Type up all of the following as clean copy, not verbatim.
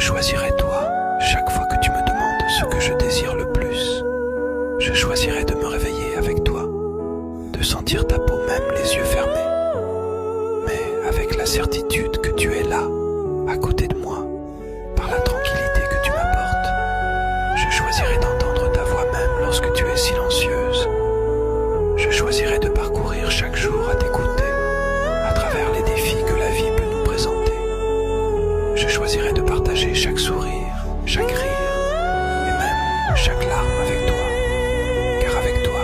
choisirai toi chaque fois que tu me demandes ce que je désire le plus. Je choisirai de me réveiller avec toi, de sentir ta peau même les yeux fermés, mais avec la certitude que tu es là, à côté de moi, par la tranquillité que tu m'apportes. Je choisirai d'entendre ta voix même lorsque tu es silencieuse. Je choisirai de parcourir chaque jour à t'écouter, à travers les défis que la vie peut nous présenter. Je choisirai de partager chaque sourire, chaque rire, et même chaque larme avec toi. Car avec toi,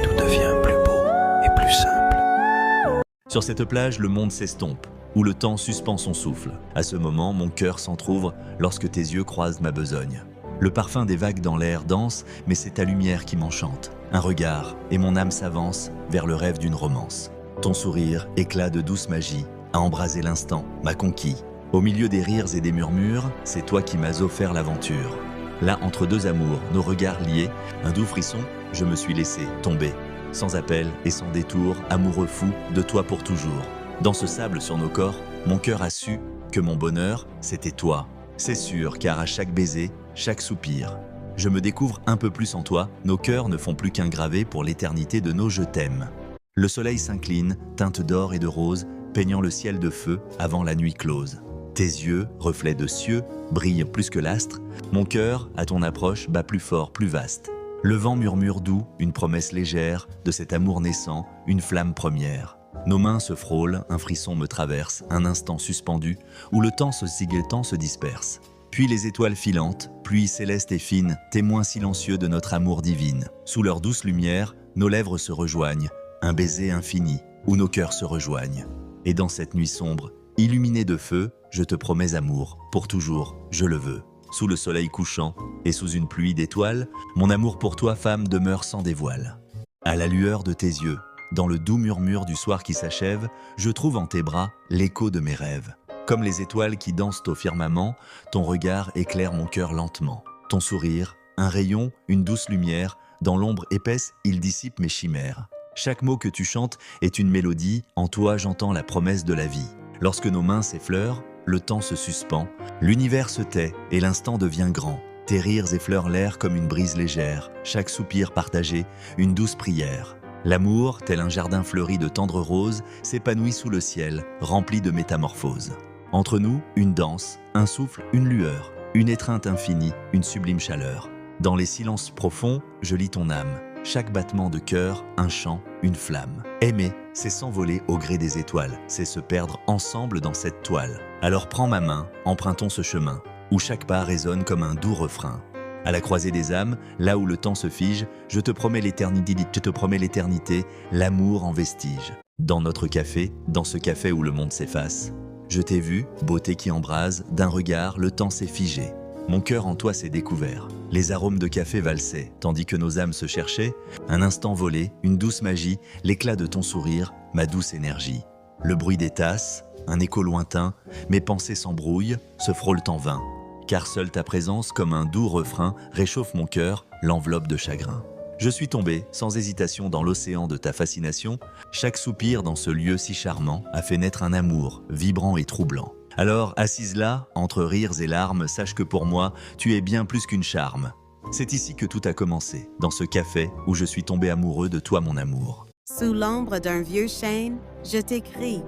tout devient plus beau et plus simple. Sur cette plage, le monde s'estompe, où le temps suspend son souffle. À ce moment, mon cœur s'entr'ouvre lorsque tes yeux croisent ma besogne. Le parfum des vagues dans l'air danse, mais c'est ta lumière qui m'enchante. Un regard, et mon âme s'avance vers le rêve d'une romance. Ton sourire, éclat de douce magie, a embrasé l'instant, m'a conquis. Au milieu des rires et des murmures, c'est toi qui m'as offert l'aventure. Là, entre deux amours, nos regards liés, un doux frisson, je me suis laissé tomber. Sans appel et sans détour, amoureux fou, de toi pour toujours. Dans ce sable sur nos corps, mon cœur a su que mon bonheur, c'était toi. C'est sûr, car à chaque baiser, chaque soupir, je me découvre un peu plus en toi, nos cœurs ne font plus qu'un gravé pour l'éternité de nos je t'aime. Le soleil s'incline, teinte d'or et de rose, peignant le ciel de feu avant la nuit close. Tes yeux, reflets de cieux, brillent plus que l'astre. Mon cœur, à ton approche, bat plus fort, plus vaste. Le vent murmure doux, une promesse légère, de cet amour naissant, une flamme première. Nos mains se frôlent, un frisson me traverse, un instant suspendu, où le temps se sigatant se disperse. Puis les étoiles filantes, pluie céleste et fine, témoins silencieux de notre amour divine. Sous leur douce lumière, nos lèvres se rejoignent, un baiser infini, où nos cœurs se rejoignent. Et dans cette nuit sombre, illuminée de feu, je te promets amour, pour toujours, je le veux. Sous le soleil couchant et sous une pluie d'étoiles, mon amour pour toi, femme, demeure sans dévoile. À la lueur de tes yeux, dans le doux murmure du soir qui s'achève, je trouve en tes bras l'écho de mes rêves. Comme les étoiles qui dansent au firmament, ton regard éclaire mon cœur lentement. Ton sourire, un rayon, une douce lumière, dans l'ombre épaisse, il dissipe mes chimères. Chaque mot que tu chantes est une mélodie, en toi j'entends la promesse de la vie. Lorsque nos mains s'effleurent, le temps se suspend, l'univers se tait et l'instant devient grand. Tes rires effleurent l'air comme une brise légère, chaque soupir partagé, une douce prière. L'amour, tel un jardin fleuri de tendres roses, s'épanouit sous le ciel, rempli de métamorphoses. Entre nous, une danse, un souffle, une lueur, une étreinte infinie, une sublime chaleur. Dans les silences profonds, je lis ton âme. Chaque battement de cœur, un chant, une flamme. Aimer, c'est s'envoler au gré des étoiles, c'est se perdre ensemble dans cette toile. Alors prends ma main, empruntons ce chemin, où chaque pas résonne comme un doux refrain. À la croisée des âmes, là où le temps se fige, je te promets l'éternité, l'amour en vestige. Dans notre café, dans ce café où le monde s'efface, je t'ai vu, beauté qui embrase, d'un regard, le temps s'est figé. Mon cœur en toi s'est découvert. Les arômes de café valsaient, tandis que nos âmes se cherchaient. Un instant volé, une douce magie, l'éclat de ton sourire, ma douce énergie. Le bruit des tasses, un écho lointain, mes pensées s'embrouillent, se frôlent en vain. Car seule ta présence, comme un doux refrain, réchauffe mon cœur, l'enveloppe de chagrin. Je suis tombé, sans hésitation, dans l'océan de ta fascination. Chaque soupir dans ce lieu si charmant a fait naître un amour, vibrant et troublant. Alors, assise là, entre rires et larmes, sache que pour moi, tu es bien plus qu'une charme. C'est ici que tout a commencé, dans ce café où je suis tombé amoureux de toi, mon amour. Sous l'ombre d'un vieux chêne, je t'écris,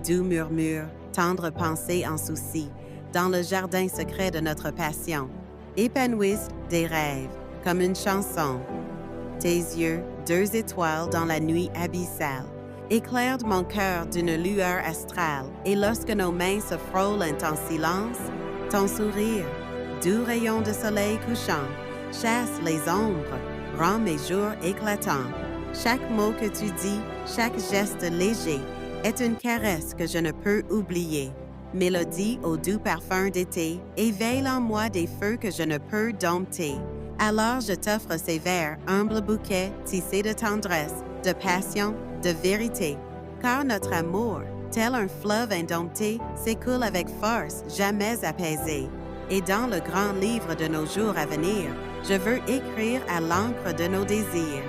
doux murmure, tendre pensée en souci, dans le jardin secret de notre passion, épanouissent des rêves, comme une chanson. Tes yeux, deux étoiles dans la nuit abyssale, éclairent mon cœur d'une lueur astrale, et lorsque nos mains se frôlent en silence, ton sourire, doux rayon de soleil couchant, chasse les ombres, rend mes jours éclatants. Chaque mot que tu dis, chaque geste léger, est une caresse que je ne peux oublier. Mélodie au doux parfum d'été, éveille en moi des feux que je ne peux dompter. Alors je t'offre ces vers, humble bouquet, tissé de tendresse, de passion, de vérité. Car notre amour, tel un fleuve indompté, s'écoule avec force, jamais apaisé. Et dans le grand livre de nos jours à venir, je veux écrire à l'encre de nos désirs.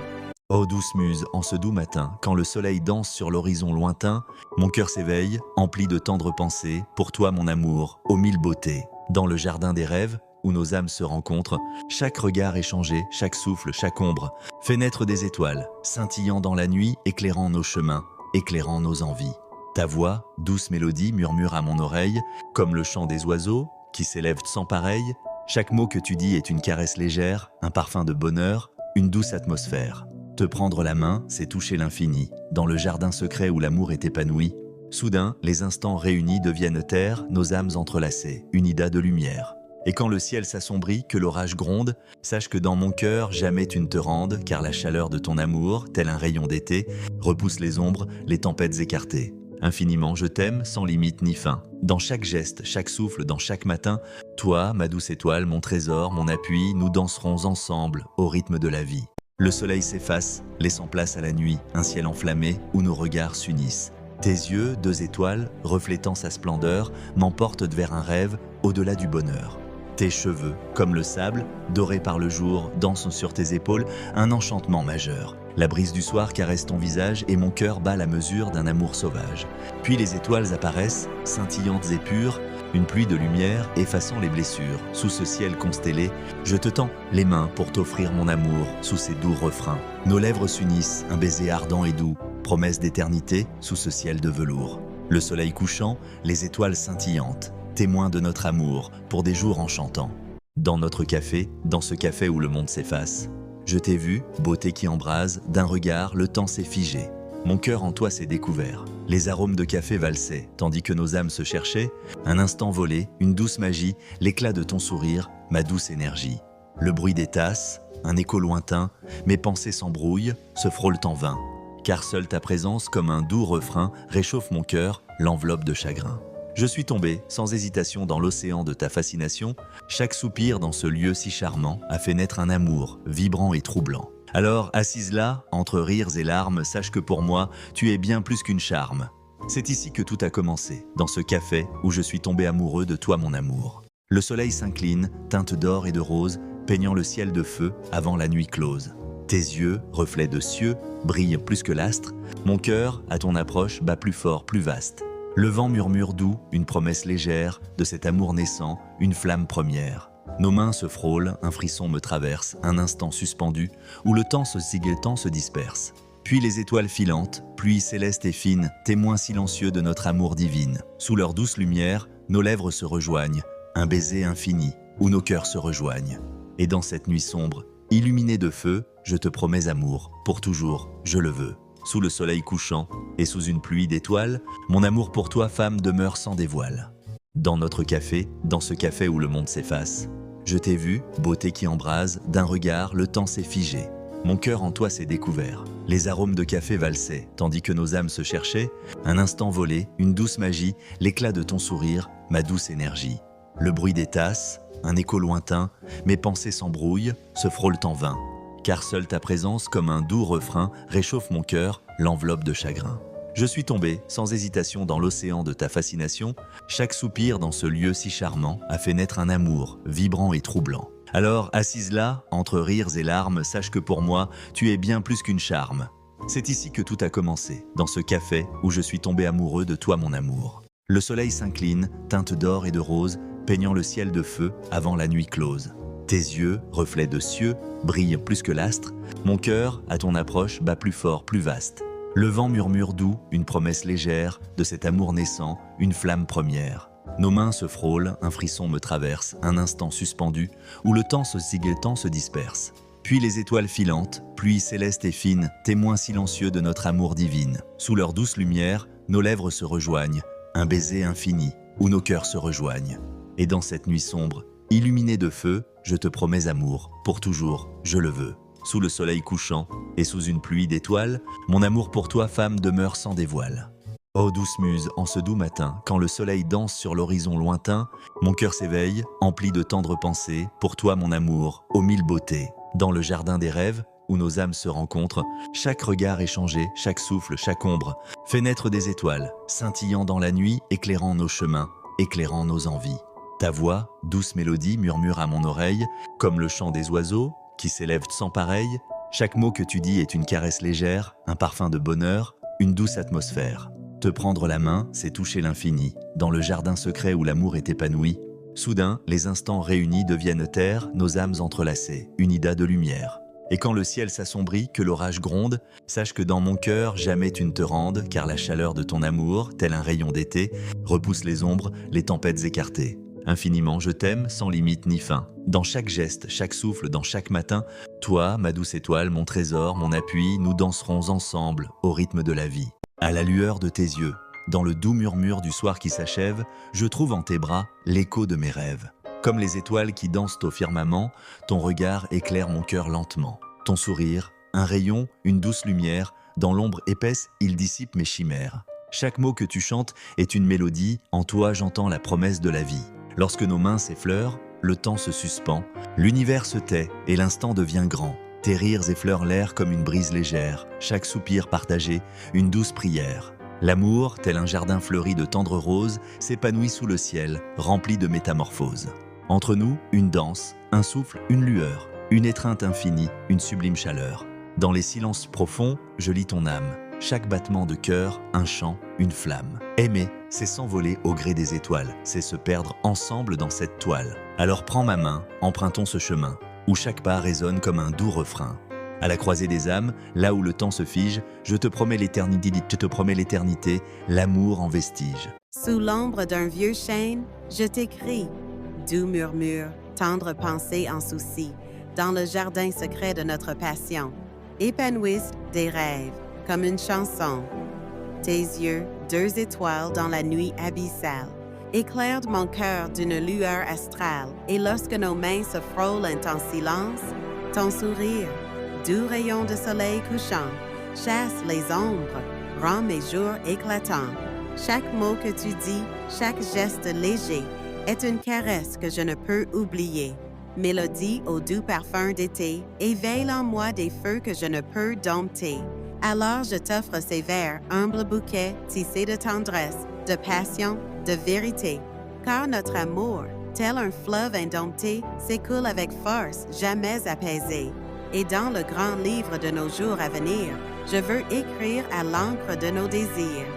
Ô douce muse, en ce doux matin, quand le soleil danse sur l'horizon lointain, mon cœur s'éveille, empli de tendres pensées, pour toi mon amour, aux mille beautés. Dans le jardin des rêves, où nos âmes se rencontrent, chaque regard échangé, chaque souffle, chaque ombre, fait naître des étoiles, scintillant dans la nuit, éclairant nos chemins, éclairant nos envies. Ta voix, douce mélodie, murmure à mon oreille, comme le chant des oiseaux, qui s'élèvent sans pareil. Chaque mot que tu dis est une caresse légère, un parfum de bonheur, une douce atmosphère. Te prendre la main, c'est toucher l'infini, dans le jardin secret où l'amour est épanoui. Soudain, les instants réunis deviennent terre, nos âmes entrelacées, une ida de lumière. Et quand le ciel s'assombrit, que l'orage gronde, sache que dans mon cœur, jamais tu ne te rendes, car la chaleur de ton amour, tel un rayon d'été, repousse les ombres, les tempêtes écartées. Infiniment je t'aime, sans limite ni fin. Dans chaque geste, chaque souffle, dans chaque matin, toi, ma douce étoile, mon trésor, mon appui, nous danserons ensemble, au rythme de la vie. Le soleil s'efface, laissant place à la nuit, un ciel enflammé, où nos regards s'unissent. Tes yeux, deux étoiles, reflétant sa splendeur, m'emportent vers un rêve, au-delà du bonheur. Tes cheveux, comme le sable, dorés par le jour, dansent sur tes épaules, un enchantement majeur. La brise du soir caresse ton visage et mon cœur bat la mesure d'un amour sauvage. Puis les étoiles apparaissent, scintillantes et pures, une pluie de lumière effaçant les blessures. Sous ce ciel constellé, je te tends les mains pour t'offrir mon amour sous ces doux refrains. Nos lèvres s'unissent, un baiser ardent et doux, promesse d'éternité sous ce ciel de velours. Le soleil couchant, les étoiles scintillantes, témoins de notre amour pour des jours enchantants. Dans notre café, dans ce café où le monde s'efface, je t'ai vu, beauté qui embrase, d'un regard le temps s'est figé. Mon cœur en toi s'est découvert. Les arômes de café valsaient, tandis que nos âmes se cherchaient. Un instant volé, une douce magie, l'éclat de ton sourire, ma douce énergie. Le bruit des tasses, un écho lointain, mes pensées s'embrouillent, se frôlent en vain. Car seule ta présence, comme un doux refrain, réchauffe mon cœur, l'enveloppe de chagrin. Je suis tombé, sans hésitation, dans l'océan de ta fascination. Chaque soupir dans ce lieu si charmant a fait naître un amour, vibrant et troublant. Alors, assise là, entre rires et larmes, sache que pour moi, tu es bien plus qu'une charme. C'est ici que tout a commencé, dans ce café où je suis tombé amoureux de toi, mon amour. Le soleil s'incline, teinte d'or et de rose, peignant le ciel de feu avant la nuit close. Tes yeux, reflets de cieux, brillent plus que l'astre. Mon cœur, à ton approche, bat plus fort, plus vaste. Le vent murmure doux, une promesse légère, de cet amour naissant, une flamme première. Nos mains se frôlent, un frisson me traverse, un instant suspendu, où le temps se siglettant se disperse. Puis les étoiles filantes, pluie céleste et fine, témoins silencieux de notre amour divine. Sous leur douce lumière, nos lèvres se rejoignent, un baiser infini, où nos cœurs se rejoignent. Et dans cette nuit sombre, illuminée de feu, je te promets amour, pour toujours, je le veux. Sous le soleil couchant et sous une pluie d'étoiles, mon amour pour toi, femme, demeure sans dévoile. Dans notre café, dans ce café où le monde s'efface, je t'ai vu, beauté qui embrase, d'un regard, le temps s'est figé. Mon cœur en toi s'est découvert. Les arômes de café valsaient, tandis que nos âmes se cherchaient. Un instant volé, une douce magie, l'éclat de ton sourire, ma douce énergie. Le bruit des tasses, un écho lointain, mes pensées s'embrouillent, se frôlent en vain. Car seule ta présence, comme un doux refrain, réchauffe mon cœur, l'enveloppe de chagrin. Je suis tombé, sans hésitation, dans l'océan de ta fascination. Chaque soupir dans ce lieu si charmant a fait naître un amour, vibrant et troublant. Alors, assise là, entre rires et larmes, sache que pour moi, tu es bien plus qu'une charme. C'est ici que tout a commencé, dans ce café où je suis tombé amoureux de toi, mon amour. Le soleil s'incline, teinte d'or et de rose, peignant le ciel de feu avant la nuit close. Tes yeux, reflets de cieux, brillent plus que l'astre. Mon cœur, à ton approche, bat plus fort, plus vaste. Le vent murmure doux, une promesse légère, de cet amour naissant, une flamme première. Nos mains se frôlent, un frisson me traverse, un instant suspendu, où le temps se siglettant se disperse. Puis les étoiles filantes, pluie céleste et fine, témoins silencieux de notre amour divine. Sous leur douce lumière, nos lèvres se rejoignent, un baiser infini, où nos cœurs se rejoignent. Et dans cette nuit sombre, illuminée de feu, je te promets amour, pour toujours, je le veux. Sous le soleil couchant et sous une pluie d'étoiles, mon amour pour toi, femme, demeure sans dévoile. Ô douce muse, en ce doux matin, quand le soleil danse sur l'horizon lointain, mon cœur s'éveille, empli de tendres pensées, pour toi, mon amour, aux mille beautés. Dans le jardin des rêves, où nos âmes se rencontrent, chaque regard échangé, chaque souffle, chaque ombre, fait naître des étoiles, scintillant dans la nuit, éclairant nos chemins, éclairant nos envies. Ta voix, douce mélodie, murmure à mon oreille, comme le chant des oiseaux, qui s'élèvent sans pareil. Chaque mot que tu dis est une caresse légère, un parfum de bonheur, une douce atmosphère. Te prendre la main, c'est toucher l'infini, dans le jardin secret où l'amour est épanoui. Soudain, les instants réunis deviennent terre, nos âmes entrelacées, une ida de lumière. Et quand le ciel s'assombrit, que l'orage gronde, sache que dans mon cœur, jamais tu ne te rendes, car la chaleur de ton amour, tel un rayon d'été, repousse les ombres, les tempêtes écartées. Infiniment, je t'aime, sans limite ni fin. Dans chaque geste, chaque souffle, dans chaque matin, toi, ma douce étoile, mon trésor, mon appui, nous danserons ensemble, au rythme de la vie. À la lueur de tes yeux, dans le doux murmure du soir qui s'achève, je trouve en tes bras l'écho de mes rêves. Comme les étoiles qui dansent au firmament, ton regard éclaire mon cœur lentement. Ton sourire, un rayon, une douce lumière, dans l'ombre épaisse, il dissipe mes chimères. Chaque mot que tu chantes est une mélodie, en toi j'entends la promesse de la vie. Lorsque nos mains s'effleurent, le temps se suspend, l'univers se tait et l'instant devient grand. Tes rires effleurent l'air comme une brise légère, chaque soupir partagé, une douce prière. L'amour, tel un jardin fleuri de tendres roses, s'épanouit sous le ciel, rempli de métamorphoses. Entre nous, une danse, un souffle, une lueur, une étreinte infinie, une sublime chaleur. Dans les silences profonds, je lis ton âme. Chaque battement de cœur, un chant, une flamme. Aimer, c'est s'envoler au gré des étoiles, c'est se perdre ensemble dans cette toile. Alors prends ma main, empruntons ce chemin, où chaque pas résonne comme un doux refrain. À la croisée des âmes, là où le temps se fige, je te promets l'éternité, l'amour en vestige. Sous l'ombre d'un vieux chêne, je t'écris. Doux murmure, tendre pensée en souci, dans le jardin secret de notre passion, épanouissent des rêves, comme une chanson. Tes yeux, deux étoiles dans la nuit abyssale, éclairent mon cœur d'une lueur astrale, et lorsque nos mains se frôlent en silence, ton sourire, doux rayon de soleil couchant, chasse les ombres, rend mes jours éclatants. Chaque mot que tu dis, chaque geste léger, est une caresse que je ne peux oublier. Mélodie au doux parfum d'été, éveille en moi des feux que je ne peux dompter. Alors je t'offre ces vers, humble bouquet, tissé de tendresse, de passion, de vérité. Car notre amour, tel un fleuve indompté, s'écoule avec force, jamais apaisé. Et dans le grand livre de nos jours à venir, je veux écrire à l'encre de nos désirs